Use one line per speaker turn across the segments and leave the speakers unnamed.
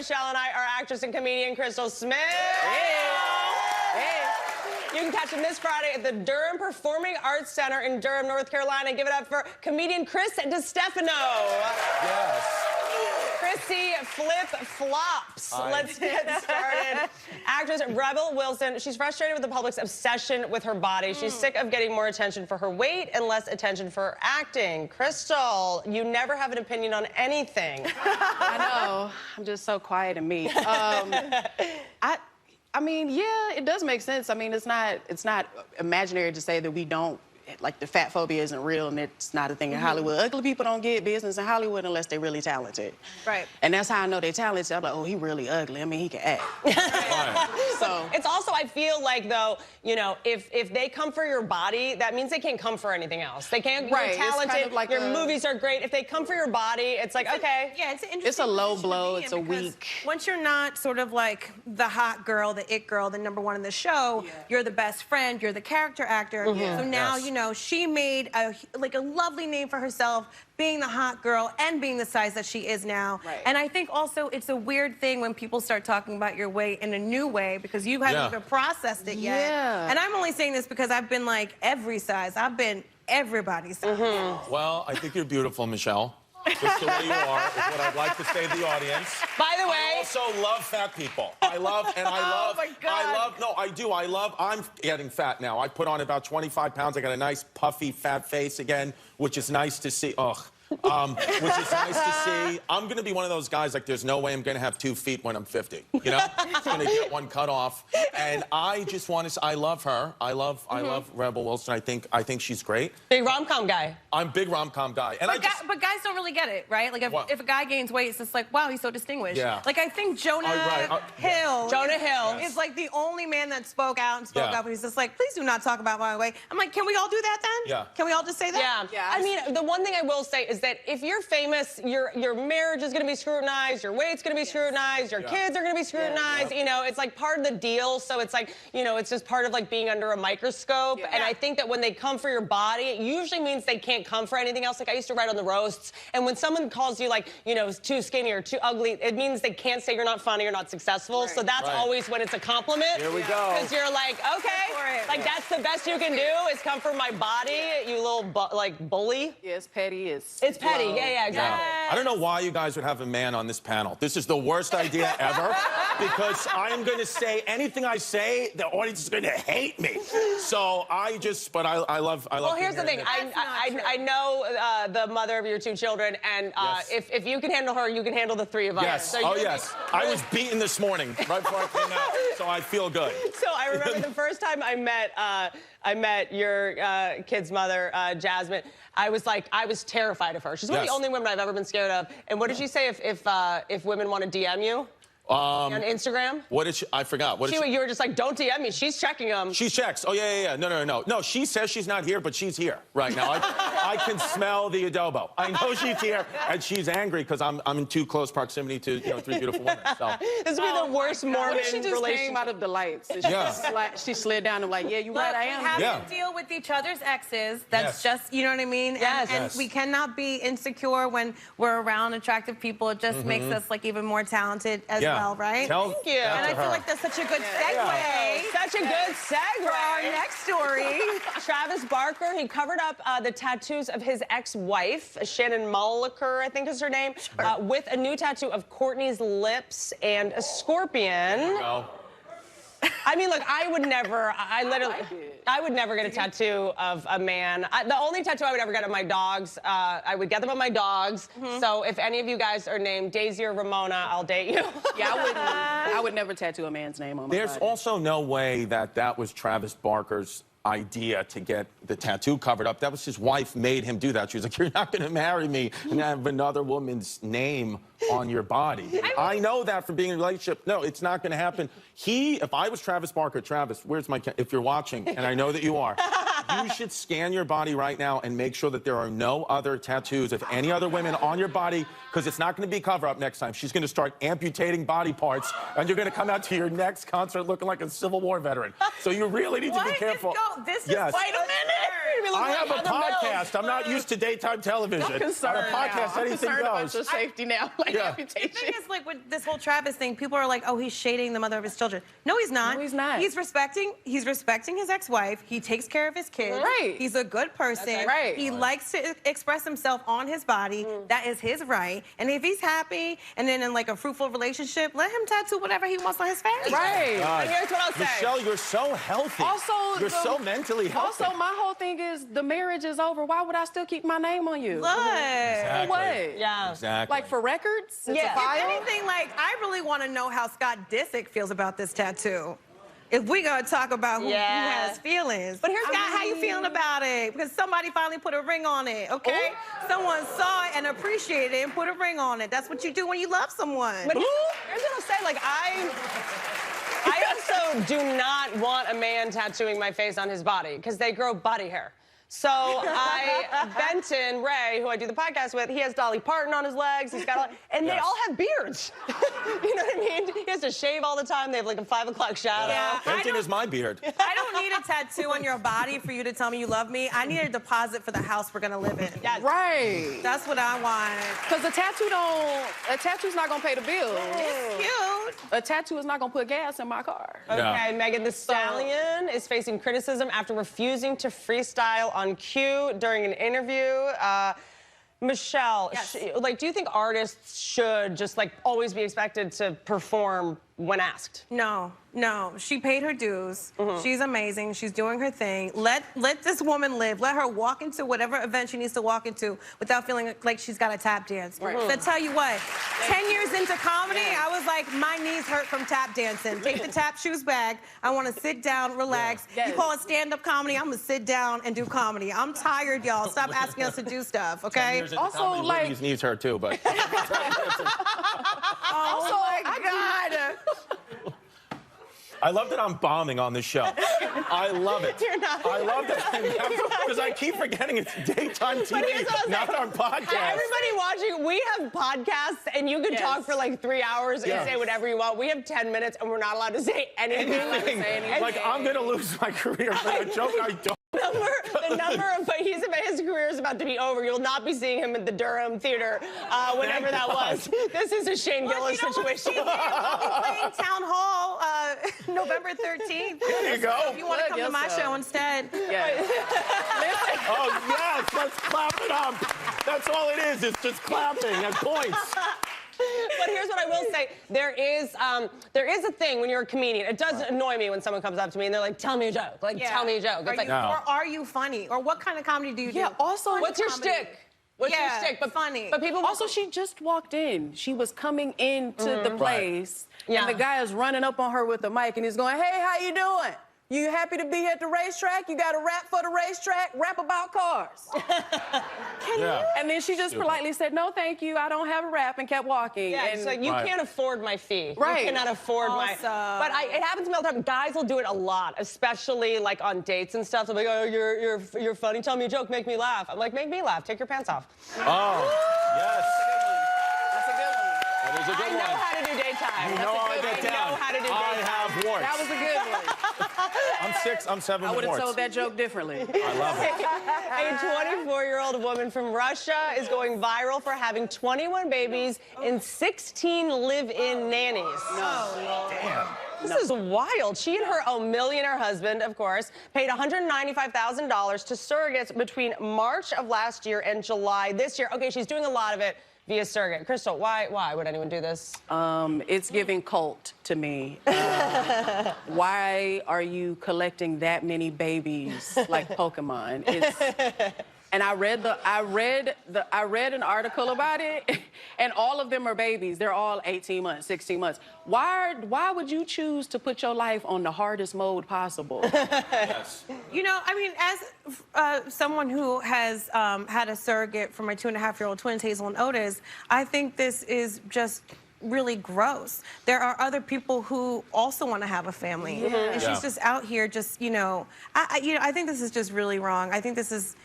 Michelle and I are actress and comedian Crystal Smith.
Hey.
You can catch him this Friday at the Durham Performing Arts Center in Durham, North Carolina. Give it up for comedian Chris Distefano.
Yes.
Chrissy flip-flops. Let's get started. Actress Rebel Wilson, she's frustrated with the public's obsession with her body. She's sick of getting more attention for her weight and less attention for her acting. Crystal, you never have an opinion on anything.
I know. I'm just so quiet and meek. I mean, yeah, it does make sense. I mean, it's not imaginary to say that we don't, like, the fat phobia isn't real and it's not a thing in Hollywood. Ugly people don't get business in Hollywood unless they're really talented.
Right.
And that's how I know they're talented. I'm like, oh, he really ugly. I mean, he can act. So
it's also, I feel like, though, you know, if they come for your body, that means they can't come for anything else. They can't,
right.
You're talented,
kind of like
your movies are great. If they come for your body, it's like, okay.
Yeah, it's an interesting
It's a low
position to
blow,
be in
it's a
because
weak.
Once you're not sort of like the hot girl, the it girl, the #1 in the show, you're the best friend, you're the character actor. So now, you know, she made a lovely name for herself, being the hot girl and being the size that she is now.
Right.
And I think also it's a weird thing when people start talking about your weight in a new way because you haven't even processed it yet.
Yeah.
And I'm only saying this because I've been like every size. I've been everybody's size.
Well, I think you're beautiful, Michelle. Just the way you are is what I'd like to say to the audience.
By the way,
I also love fat people. I love,
Oh, my God.
no, I do. I'm getting fat now. I put on about 25 pounds. I got a nice puffy fat face again, which is nice to see. Which is nice to see. I'm gonna be one of those guys, like, there's no way I'm gonna have 2 feet when I'm 50. You know? I'm gonna get one cut off. And I just want to, I love her. I love Rebel Wilson. I think she's great.
big rom-com guy.
I'm a big rom-com guy. And
But guys don't really get it, right? Like, if a guy gains weight, it's just like, wow, he's so distinguished.
Yeah.
Like, I think Jonah Hill is like the only man that spoke out and spoke up, and he's just like, please do not talk about my weight. I'm like, can we all do that then?
Yeah.
Can we all just say that?
Yeah. I mean, the one thing I will say is that if you're famous, your marriage is going to be scrutinized, your weight's going to be scrutinized, your kids are going to be scrutinized. You know, it's like part of the deal. So it's like, you know, it's just part of like being under a microscope. And I think that when they come for your body, it usually means they can't come for anything else. Like, I used to write on the roasts, and when someone calls you, like, you know, too skinny or too ugly, it means they can't say you're not funny or not successful. So that's always when it's a compliment.
Here we go.
Because you're like, okay, like, that's the best you can do is come for my body, you little bully.
yeah, it's petty.
It's petty. Yeah, exactly.
I don't know why you guys would have a man on this panel. This is the worst idea ever because I am going to say anything I say, the audience is going to hate me. So I love.
Well, here's the thing. I know the mother of your 2 children, and if you can handle her, you can handle the 3 of us.
Yes.
So
yes. I was beaten this morning right before I came out, so I feel good.
So I remember the first time I met your kid's mother, Jasmine. I was terrified of her. She's one of the only women I've ever been scared of. And what did she say if women want to DM you? On Instagram?
What did she? I forgot. What did she?
You were just like, don't DM me. She's checking them.
She checks. Oh, yeah. No. No, she says she's not here, but she's here right now. I can smell the adobo. I know she's here, and she's angry because I'm in too close proximity to 3 beautiful women. So.
This would be the worst Mormon
What if she just
relationship.
came out of delights? She slid down and like, yeah, you're right, I am.
We have to deal with each other's exes. That's just, you know what I mean? And we cannot be insecure when we're around attractive people. It just makes us like even more talented as well, right?
Thank you.
And I feel like that's such a good segue.
Such a good segue.
For our next story.
Travis Barker, he covered up the tattoos of his ex-wife, Shannon Mulliker, I think is her name, with a new tattoo of Kourtney's lips and a scorpion. I mean, look, I would never get a tattoo of a man. The only tattoo I would ever get of my dogs, I would get them on my dogs. So if any of you guys are named Daisy or Ramona, I'll date you.
Yeah, I would never tattoo a man's name on my
There's
body.
also no way that was Travis Barker's idea to get the tattoo covered up. That was his wife made him do that. She was like, you're not going to marry me and have another woman's name on your body. I know that from being in a relationship. No, it's not going to happen. If I was Travis Barker, Travis, where's my, if you're watching, and I know that you are, you should scan your body right now and make sure that there are no other tattoos of any other women on your body, because it's not going to be cover-up next time. She's going to start amputating body parts, and you're going to come out to your next concert looking like a Civil War veteran. So you really need to be careful.
This is, wait a minute.
I have a podcast. podcast. I'm not used to daytime television.
I'm concerned
On a podcast,
now. I'm
anything
concerned about
goes.
your safety now. Like,
Yeah.
The
reputation.
thing is, like, with this whole Travis thing, people are like, oh, he's shading the mother of his children. No, he's not.
No, he's not.
He's respecting his ex-wife. He takes care of his kids.
Right.
He's a good person.
Right.
He likes to express himself on his body. That is his right. And if he's happy and then in, like, a fruitful relationship, let him tattoo whatever he wants on his face.
Right.
God.
And here's what I'll say.
Michelle, you're so healthy.
Also,
you're so mentally healthy.
Also, my whole thing is the marriage is over. Why would I still keep my name on you?
Look.
Exactly.
What?
Yeah.
Exactly.
Like for records? It's
Yeah.
a file?
If anything, like, I really want to know how Scott Disick feels about this tattoo. If we gonna talk about who has feelings. But here's Scott, how you feeling about it? Because somebody finally put a ring on it, okay?
Ooh.
Someone saw it and appreciated it and put a ring on it. That's what you do when you love someone.
But here's what I'll say, like, I also do not want a man tattooing my face on his body because they grow body hair. So Benton Ray, who I do the podcast with, he has Dolly Parton on his legs. He's got all, and they all have beards. You know what I mean? He has to shave all the time. They have like a 5 o'clock shadow.
Yeah.
Benton is my beard.
I don't need a tattoo on your body for you to tell me you love me. I need a deposit for the house we're gonna live in.
Yes.
Right.
That's what I want.
Because a tattoo's not gonna pay the bill.
It's cute.
A tattoo is not gonna put gas in my car.
Okay,
Yeah.
Megan Thee Stallion is facing criticism after refusing to freestyle on cue during an interview. Michelle,
Yes.
do you think artists should just like always be expected to perform when asked?
No. She paid her dues. She's amazing. She's doing her thing. Let this woman live. Let her walk into whatever event she needs to walk into without feeling like she's got to tap dance. So I tell you what, 10 years into comedy, I was like, my knees hurt from tap dancing. Take the tap shoes back. I want to sit down, relax.
Yes.
You call it stand-up comedy, I'm going to sit down and do comedy. I'm tired, y'all. Stop asking us to do stuff, okay?
Also, like-
Whitney's knees hurt too, but.
Also,
my God.
I love that I'm bombing on this show. I love it.
You're not.
I love that because I keep forgetting it's daytime
here's
TV,
what I'll
not
say.
our podcast.
Everybody watching, we have podcasts and you can
Yes.
talk for like 3 hours and
Yes.
say whatever you want. We have 10 minutes and we're not allowed to say anything.
anything.
Like I'm gonna lose my career for a joke I don't.
The number of, but his career is about to be over. You'll not be seeing him at the Durham Theater, whenever
Thank
that
God.
was. This is a Shane Gillis situation.
We'll be playing Town Hall November 13th.
There you go.
If you want to come to my show instead.
yeah.
Oh yes, let's clap it up. That's all it is. It's just clapping at points.
But here's what I will say. There is a thing when you're a comedian. It does annoy me when someone comes up to me and they're like, tell me a joke. Like, tell me a joke. It's like,
Or are you funny? Or what kind of comedy do you do?
Yeah, also,
what's your shtick? What's your shtick? But
funny.
But people
Also, she just walked in. She was coming into the place,
Yeah.
and the guy is running up on her with the mic, and he's going, "Hey, how you doing? You happy to be at the racetrack? You got a rap for the racetrack? Rap about cars."
Yeah.
And then she just politely said, "No, thank you. I don't have a rap," and kept walking.
Yeah,
and
it's like, you
Right.
can't afford my fee.
Right.
You cannot afford my...
Awesome.
But it happens to me all the time. Guys will do it a lot, especially like on dates and stuff. They'll be like, oh, you're funny. Tell me a joke. Make me laugh. I'm like, make me laugh. Take your pants off.
Oh yes.
That's a good one.
That is a
I
good
know
one.
how to do daytime.
You know how I get down.
I know how to do daytime.
I have warts.
That was a good one.
I'm 6, I'm 7
I would have
warts.
told that joke differently.
I love it.
A 24-year-old woman from Russia is going viral for having 21 babies and 16 live-in nannies.
Damn.
This is wild. She and her millionaire husband, of course, paid $195,000 to surrogates between March of last year and July this year. Okay, she's doing a lot of it via surrogate. Crystal, why would anyone do this?
It's giving cult to me. Why are you collecting that many babies like Pokemon? And I read an article about it, and all of them are babies. They're all 18 months, 16 months. Why would you choose to put your life on the hardest mode possible?
Yes.
You know, I mean, as someone who has had a surrogate for my 2.5-year-old twins, Hazel and Otis, I think this is just really gross. There are other people who also want to have a family, and she's just out here just, I think this is just really wrong. I think this is...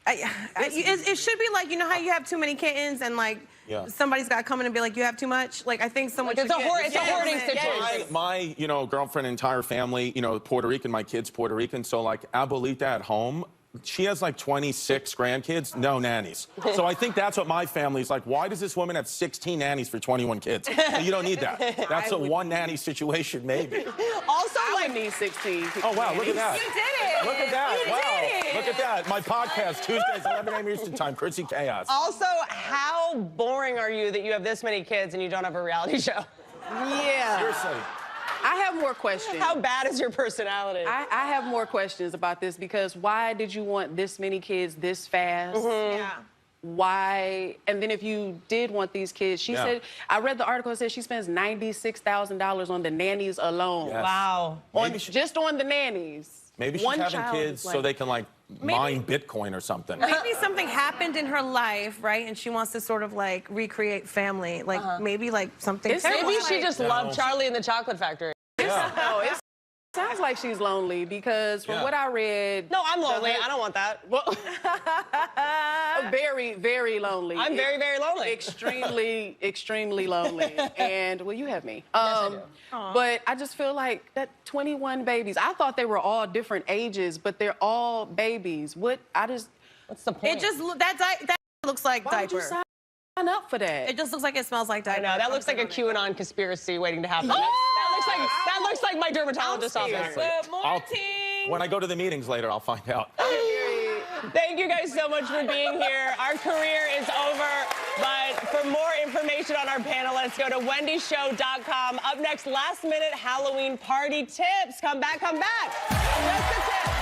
it should be like, you know how you have too many kittens and like somebody's got to come in and be like, you have too much? Like, I think someone
It's
should
a hoarding situation.
My girlfriend and entire family, Puerto Rican, my kid's Puerto Rican, so like abuelita at home she has like 26 grandkids, no nannies. So I think that's what my family's like. Why does this woman have 16 nannies for 21 kids? You don't need that. That's a one nanny situation, maybe.
Also,
I
like,
would need 16.
Oh, wow, look at that.
You did it.
Look at that.
You
Wow.
did it.
Look at that. My podcast, Tuesdays, 11 a.m. Eastern Time, Chrissy Chaos.
also, how boring are you that you have this many kids and you don't have a reality show?
Yeah.
Seriously.
I have more questions.
How bad is your personality?
I have more questions about this because why did you want this many kids this fast?
Yeah.
Why? And then if you did want these kids, she said, I read the article, it said she spends $96,000 on the nannies alone.
Yes.
Wow.
Just on the nannies.
Maybe she's
One
having
child
kids
is like-
so they can, like, mine Bitcoin or something.
Maybe something happened in her life, right? And she wants to sort of like recreate family. Like maybe like something. terrible.
Maybe she just
No.
loved Charlie and the Chocolate Factory.
Yeah.
No, it sounds like she's lonely because from what I read...
No, I'm lonely. I don't want that.
Well, very, very lonely.
I'm very, very lonely.
Extremely, extremely lonely. And, well, you have me.
I do.
But I just feel like that 21 babies, I thought they were all different ages, but they're all babies. What's
What's the point?
It just that looks like
why would you
diaper.
sign up for that?
It just looks like it smells like
I
diaper.
know, that looks like a QAnon conspiracy waiting to happen. That looks like my dermatologist's office.
Good morning.
When I go to the meetings later, I'll find out.
Thank you guys so much for being here. Our career is over, but for more information on our panelists, go to wendyshow.com. Up next, last-minute Halloween party tips. Come back, come back. Just the tips.